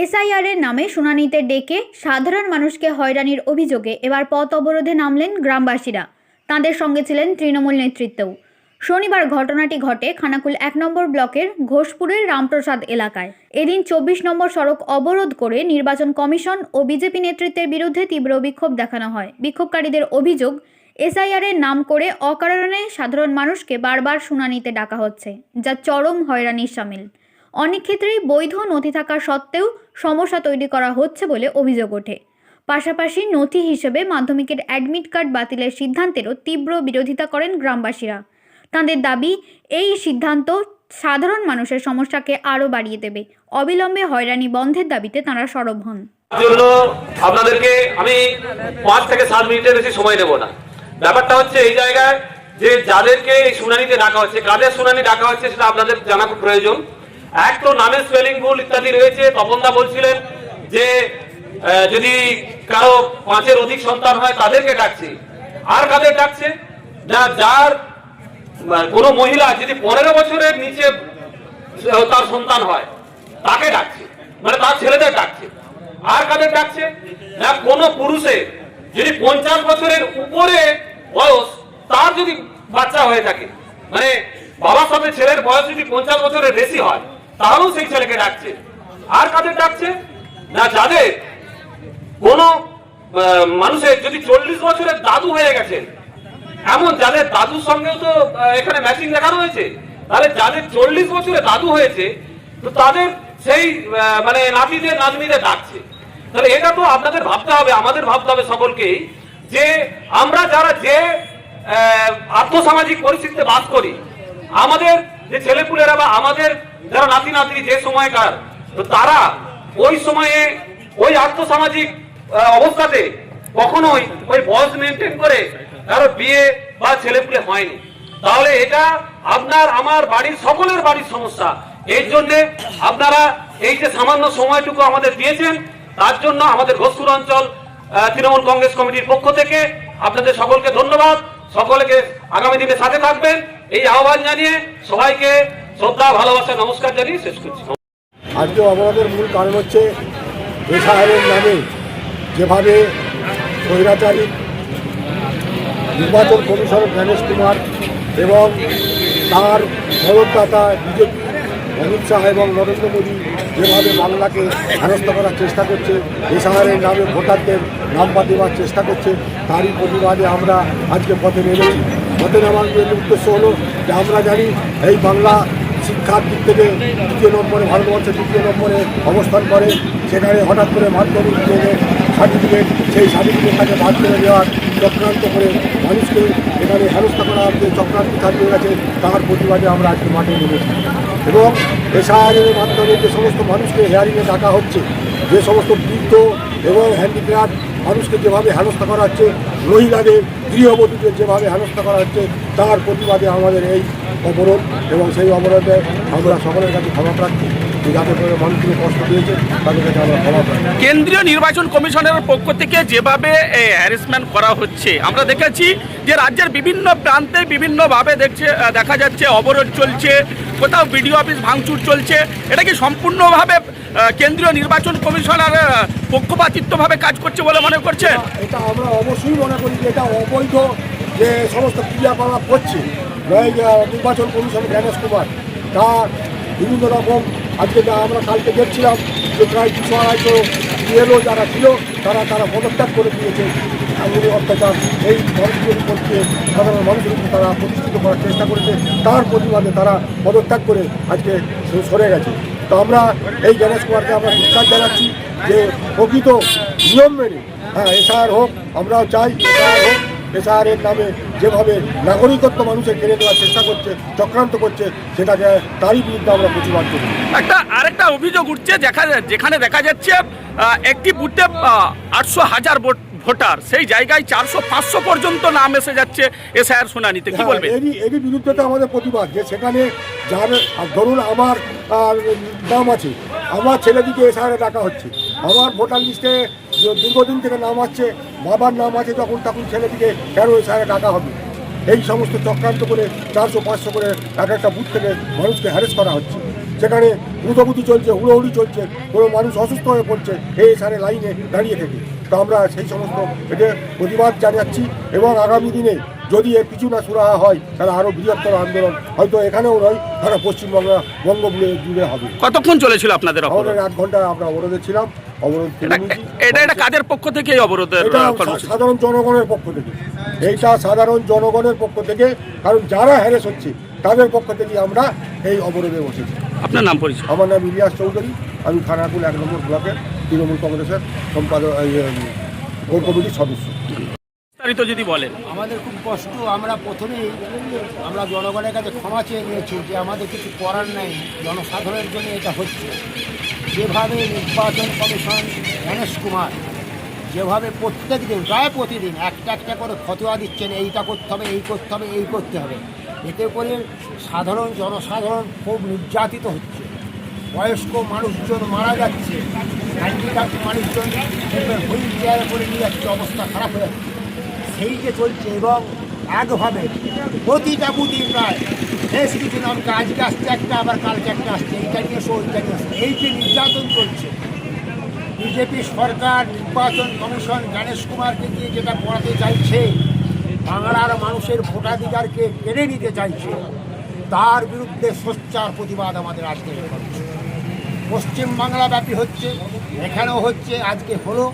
এসআইআরের নামে শুনানিতে ডেকে সাধারণ মানুষকে হয়রানির অভিযোগে এবার পথ অবরোধে নামলেন গ্রামবাসীরা। তাঁদের সঙ্গে ছিলেন তৃণমূল নেতৃত্বও। শনিবার ঘটনাটি ঘটে খানাকুল ১ নম্বর ব্লকের ঘোষপুরের রামপ্রসাদ এলাকায়। এদিন ২৪ নম্বর সড়ক অবরোধ করে নির্বাচন কমিশন ও বিজেপি নেতৃত্বের বিরুদ্ধে তীব্র বিক্ষোভ দেখানো হয়। বিক্ষোভকারীদের অভিযোগ, এসআইআরের নাম করে অকারণে সাধারণ মানুষকে বারবার শুনানিতে ডাকা হচ্ছে, যা চরম হয়রানির শামিল। অনেক ক্ষেত্রেই বৈধ নথি থাকা সত্ত্বেও সমস্যা তৈরি করা হচ্ছে বলে অভিযোগ ওঠে। পাশাপাশি নথি হিসেবে মাধ্যমিকের অ্যাডমিট কার্ড বাতিলের সিদ্ধান্তেরও তীব্র বিরোধিতা করেন গ্রামবাসীরা। তাঁদের দাবি, এই সিদ্ধান্ত সাধারণ মানুষের সমস্যাকে আরও বাড়িয়ে দেবে। অবিলম্বে হয়রানি বন্ধের দাবিতে তাঁরা সরব হন। আপনাদেরকে আমি 5 থেকে 7 মিনিটের বেশি সময় দেব না। ব্যাপারটা হচ্ছে এই জায়গায় যে যাদেরকে এই শুনানিতে ডাকা হচ্ছে, কাদের শুনানি ডাকা হচ্ছে সেটা আপনাদের জানা খুব প্রয়োজন। এক তো নামের স্পেলিং ভুল ইত্যাদি রয়েছে। তপনদা বলছিলেন যে যদি কারো 5-এর অধিক সন্তান হয় তাদেরকে ডাকছে। আর কাদের ডাকছে না, যার কোনো মহিলা যদি 15 বছরের নিচে তার সন্তান হয় তাকে ডাকছে, মানে তার ছেলেদের ডাকছে। আর কাদের ডাকছে না, কোনো পুরুষের যদি 50 বছরের উপরে বয়স তার যদি বাচ্চা হয়ে থাকে, মানে বাবার সাথে ছেলের বয়স যদি 50 বছরের বেশি হয় তাহলেও সেই ছেলেকে ডাকছে। আর কাদের ডাকছে না, যাদের কোনো মানুষের যদি 40 বছরের দাদু হয়ে গেছে, এমন যাদের দাদুর সঙ্গেও তো এখানে ম্যাচিং দেখানো হয়েছে, তাহলে যাদের 40 বছরে দাদু হয়েছে তো তাদের সেই মানে নাতিদের নাতনিদের ডাকছে। তাহলে এটা তো আপনাদের ভাবতে হবে, আমাদের ভাবতে হবে সকলকেই, যে আমরা যারা যে আর্থসামাজিক পরিস্থিতিতে বাস করি, আমাদের যে ছেলেপুলেরা বা আমাদের যারা নাতি নাতনি যে সময়কার, তো তারা ওই সময়ে ওই আর্থসামাজিক অবস্থাতে কখনোই ওই বয়স মেনটেন করে কারো বিয়ে বা ছেলেপুলে হয়নি। তাহলে এটা আপনার আমার বাড়ির সকলের বাড়ির সমস্যা। এর জন্য আপনারা এই যে সামান্য সময়টুকু আমাদের দিয়েছেন, তার জন্য আমাদের ঘোষপুর অঞ্চল তৃণমূল কংগ্রেস কমিটির পক্ষ থেকে আপনাদের সকলকে ধন্যবাদ। সকলকে আগামী দিনে সাথে থাকবেন এই আহ্বান জানিয়ে সবাইকে শ্রদ্ধা, ভালোবাসা, নমস্কার জানিয়ে শেষ করছি। আজকে অবরোধের মূল কারণ হচ্ছে এসআইআরের নামে যেভাবে স্বৈরাচারী নির্বাচন কমিশনার গণেশ কুমার এবং তার মদতদাতা বিজেপি অমিত শাহ এবং নরেন্দ্র মোদী যেভাবে বাংলাকে হেনস্থা করার চেষ্টা করছে, এসআইআরের নামে ভোটারদের নাম্বার দেওয়ার চেষ্টা করছে, তারই প্রতিবাদে আমরা আজকে পথে নেমেছি। পথে নামার উদ্দেশ্য হলো যে আমরা জানি এই বাংলা শিক্ষার দিক থেকে 2 নম্বরে, ভারতবর্ষে 2 নম্বরে অবস্থান করে। সেখানে হঠাৎ করে মাধ্যমিক সার্টিফিকেট, সেই সার্টিফিকেটটাকে বাদ করে দেওয়ার চক্রান্ত করে মানুষকে এখানে হেনস্থা করার যে চক্রান্ত চালিয়ে গেছে, তার প্রতিবাদে আমরা আজকে মাঠে নেমেছি। এবং এসআইআরের মাধ্যমে যে সমস্ত মানুষকে হেয়ারিংয়ে ডাকা হচ্ছে, যে সমস্ত বৃদ্ধ এবং হ্যান্ডিক্রাফট মানুষকে যেভাবে হেনস্থা করা হচ্ছে, মহিলাদের, গৃহবধূদের যেভাবে হেনস্থা করা হচ্ছে, তার প্রতিবাদে আমাদের এই অবরোধ। এবং সেই অবরোধে আমরা সকলের কাছে ক্ষমা প্রার্থী, যাতে করে মানুষকে কষ্ট দিয়েছে তাদের কাছে আমরা ক্ষমা প্রার্থী। কেন্দ্রীয় নির্বাচন কমিশনের পক্ষ থেকে যেভাবে হ্যারাসমেন্ট করা হচ্ছে, আমরা দেখেছি যে রাজ্যের বিভিন্ন প্রান্তে বিভিন্নভাবে দেখা যাচ্ছে অবরোধ চলছে, কোথাও বিডিও অফিস ভাঙচুর চলছে। এটা কি সম্পূর্ণভাবে কেন্দ্রীয় নির্বাচন কমিশনার পক্ষপাতিত্বভাবে কাজ করছে বলে মনে করছেন? এটা আমরা অবশ্যই মনে করি যে এটা অবৈধ যে সমস্ত ক্রিয়াকলাপ করছে নির্বাচন কমিশন গণেশ কুমার, তা বিভিন্ন রকম। আজকে যা আমরা কালকে দেখছিলাম যে প্রায় 200-250 বিএলও যারা ছিল তারা পদত্যাগ করে দিয়েছে। আঙুলি অত্যাচার এই মানুষদের উপরকে সাধারণ মানুষের উপর তারা প্রতিষ্ঠিত করার চেষ্টা করেছে, তার প্রতিবাদে তারা পদত্যাগ করে আজকে সরে গেছে। তো আমরা এই গণেশ কুমারকে আমরা ধিক্কার জানাচ্ছি যে প্রকৃত নিয়ম মেনে এসআইআর হোক, আমরাও চাই এসআইআর হোক। এসআইআরের নামে যেভাবে নাগরিকত্ব মানুষের কেড়ে নেওয়ার চেষ্টা করছে, চক্রান্ত করছে, সেটাকে তারই বিরুদ্ধে আমরা প্রতিবাদ করি। আরেকটা অভিযোগ উঠছে, যেখানে দেখা যাচ্ছে একটি বুথে 800,000 ভোটার, সেই জায়গায় 400-500 পর্যন্ত নাম এসে যাচ্ছে এসআইআর শুনানিতে। কি বলবেন? এরই বিরুদ্ধে তো আমাদের প্রতিবাদ, যে সেখানে যার ধরুন আমার নাম আছে, আমার ছেলেদিকে এসআইআরে ডাকা হচ্ছে, আমার ভোটার লিস্টে দীর্ঘদিন থেকে নাম আছে, বাবার নাম আছে, তখন ছেলেদিকে কেন এসআইআরে ডাকা হবে? এই সমস্ত চক্রান্ত করে 400-500 করে একটা বুথ থেকে মানুষকে হ্যারেস করা হচ্ছে। সেখানে উদবুদ্ধি চলছে, হুড়োহুড়ি চলছে, কোনো মানুষ অসুস্থ হয়ে পড়ছে এই এখানে লাইনে দাঁড়িয়ে থেকে। তো আমরা সেই সমস্ত এটা প্রতিবাদ জানাচ্ছি এবং আগামী দিনে যদি এর কিছু না সুরাহা হয় তাহলে আরও বৃহত্তর আন্দোলন হয়তো এখানেও নয়, তারা পশ্চিমবঙ্গ জুড়ে হবে। কতক্ষণ চলেছিল আপনাদের অবরোধ? আমাদের 8 ঘন্টা আমরা অবরোধে ছিলাম। অবরোধ এটা কাদের পক্ষ থেকে এই অবরোধের এটা কর্মসূচি? সাধারণ জনগণের পক্ষ থেকে। এইটা সাধারণ জনগণের পক্ষ থেকে, কারণ যারা হ্যারেস হচ্ছে তাদের পক্ষ থেকে আমরা এই অবরোধে বসেছি। আপনার নাম পরিচয়? আমার নাম ইলিয়াস চৌধুরী, আমি খানাকুল 1 নম্বর ব্লকের তৃণমূল কংগ্রেসের সম্পাদক কোর কমিটির সদস্য। বিস্তারিত যদি বলেন। আমাদের খুব কষ্ট। আমরা প্রথমেই আমরা জনগণের কাছে ক্ষমা চেয়ে নিয়েছি যে আমাদের কিছু করার নেই, জনসাধারণের জন্য এটা হচ্ছে। যেভাবে নির্বাচন কমিশন গণেশ কুমার যেভাবে প্রত্যেক দিন প্রায় প্রতিদিন একটা করে ফতোয়া দিচ্ছেন, এইটা করতে হবে, এই করতে হবে, এই করতে হবে, এতে করে জনসাধারণ খুব নির্যাতিত হচ্ছে। বয়স্ক মানুষজন মারা যাচ্ছে, হ্যান্ডিক্যাপ্ট মানুষজন হুইল চেয়ারে করে নিয়ে যাচ্ছে, অবস্থা খারাপ হয়ে যাচ্ছে। সেই যে চলছে এবং একভাবে প্রতিটা বুথি প্রায় বেশ কিছু নামকে আজকে আসছে একটা, আবার কালকে একটা আসছে, এইটা নিয়ে এসো, ওইটা নিয়ে এসো, এই যে নির্যাতন চলছে। বিজেপি সরকার নির্বাচন কমিশন গণেশ কুমারকে দিয়ে যেটা করাতে চাইছে, বাংলার মানুষের ভোটাধিকারকে কেড়ে নিতে চাইছে, তার বিরুদ্ধে সোচ্চার প্রতিবাদ আমাদের আজকে করছে। পশ্চিমবাংলা ব্যাপী হচ্ছে, এখানেও হচ্ছে, আজকে হলো।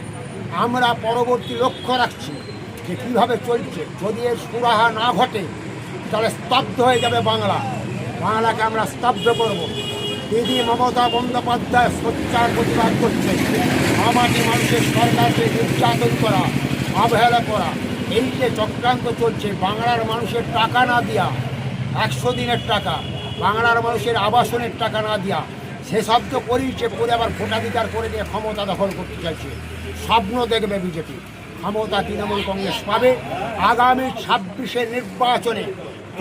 আমরা পরবর্তী লক্ষ্য রাখছি যে কীভাবে চলছে। যদি এর সুরাহা না ঘটে তাহলে স্তব্ধ হয়ে যাবে বাংলা। বাংলাকে আমরা স্তব্ধ করব। দিদি মমতা বন্দ্যোপাধ্যায় সোচ্চার প্রতিবাদ করছে। মামাটি মানুষের সরকারকে নির্যাতন করা, অবহেলা করা, এই যে চক্রান্ত চলছে, বাংলার মানুষের টাকা না দেওয়া, 100 দিনের টাকা, বাংলার মানুষের আবাসনের টাকা না দেওয়া, সেসব তো করিয়েছে, পরে আবার ভোটাধিকার করে দিয়ে ক্ষমতা দখল করতে চাইছে। স্বপ্ন দেখবে বিজেপি, ক্ষমতা তৃণমূল কংগ্রেস পাবে। আগামী 26-এর নির্বাচনে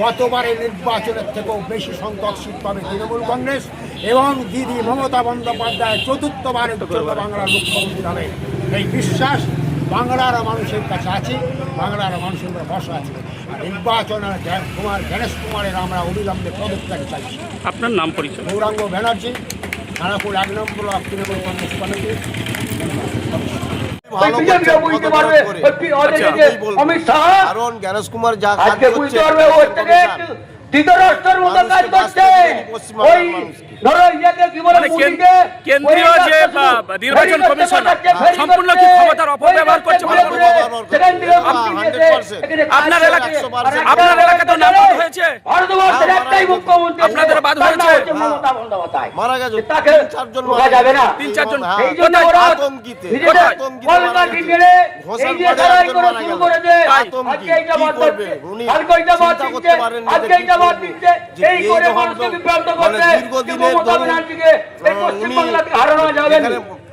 গতবারের নির্বাচনের থেকেও বেশি সংখ্যক সিট পাবে তৃণমূল কংগ্রেস এবং দিদি মমতা বন্দ্যোপাধ্যায় চতুর্থবারের জন্য বাংলার মুখ্যমন্ত্রী হবে। এই বিশ্বাস বাংলার মানুষের কাছে আছে, বাংলার মানুষের ভরসা আছে। নির্বাচন গণেশ কুমারের আমরা অবিলম্বে পদত্যাগ চাইছি। আপনার নাম পরিচয়? গৌরাঙ্গ ব্যানার্জি, খানাকুল 1 নম্বর ব্লক তৃণমূল কংগ্রেস কমিটি। কারণ গণেশ কুমার যা কেন্দ্রীয় যে নির্বাচন কমিশন সম্পূর্ণ কি ক্ষমতার অপব্যবহার করছে বলে আপনার এলাকা তো নাম বাদ হয়েছে, আপনাদের বাদ হয়েছে, মারা গেছে 3-4 জন, 3-4 জন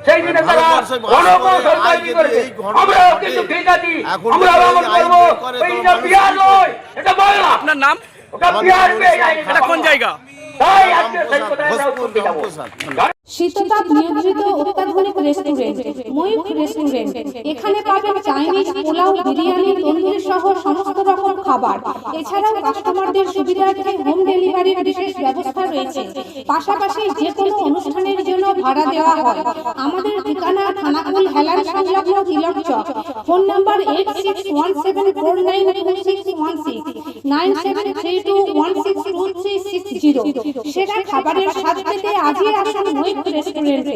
সেই দিনে তারা আমরা কিন্তু ঠিক আছি, আমরা করবো। বিহার নয়, এটা বাংলা। আপনার নাম? এটা কোন জায়গা? শীততাপ নিয়ন্ত্রিত অত্যাধুনিক রেস্টুরেন্ট ময়ূখ রেস্টুরেন্ট। এখানে পাবেন চাইনিজ, পোলাও, বিরিয়ানি, তন্দুরি সহ সমস্ত রকম খাবার। এছাড়াও কাস্টমারদের সুবিধার্থে হোম ডেলিভারির বিশেষ ব্যবস্থা রয়েছে। পাশাপাশি যে কোনো অনুষ্ঠানের জন্য ভাড়া দেওয়া হয়। আমাদের ঠিকানা খানাকুল হেলান সংলগ্ন তিলক চক। Phone number 8617492616 9732162360। সেরা খাবারের স্বাদ পেতে আজই আসুন ময়ূখ রেস্টুরেন্টে।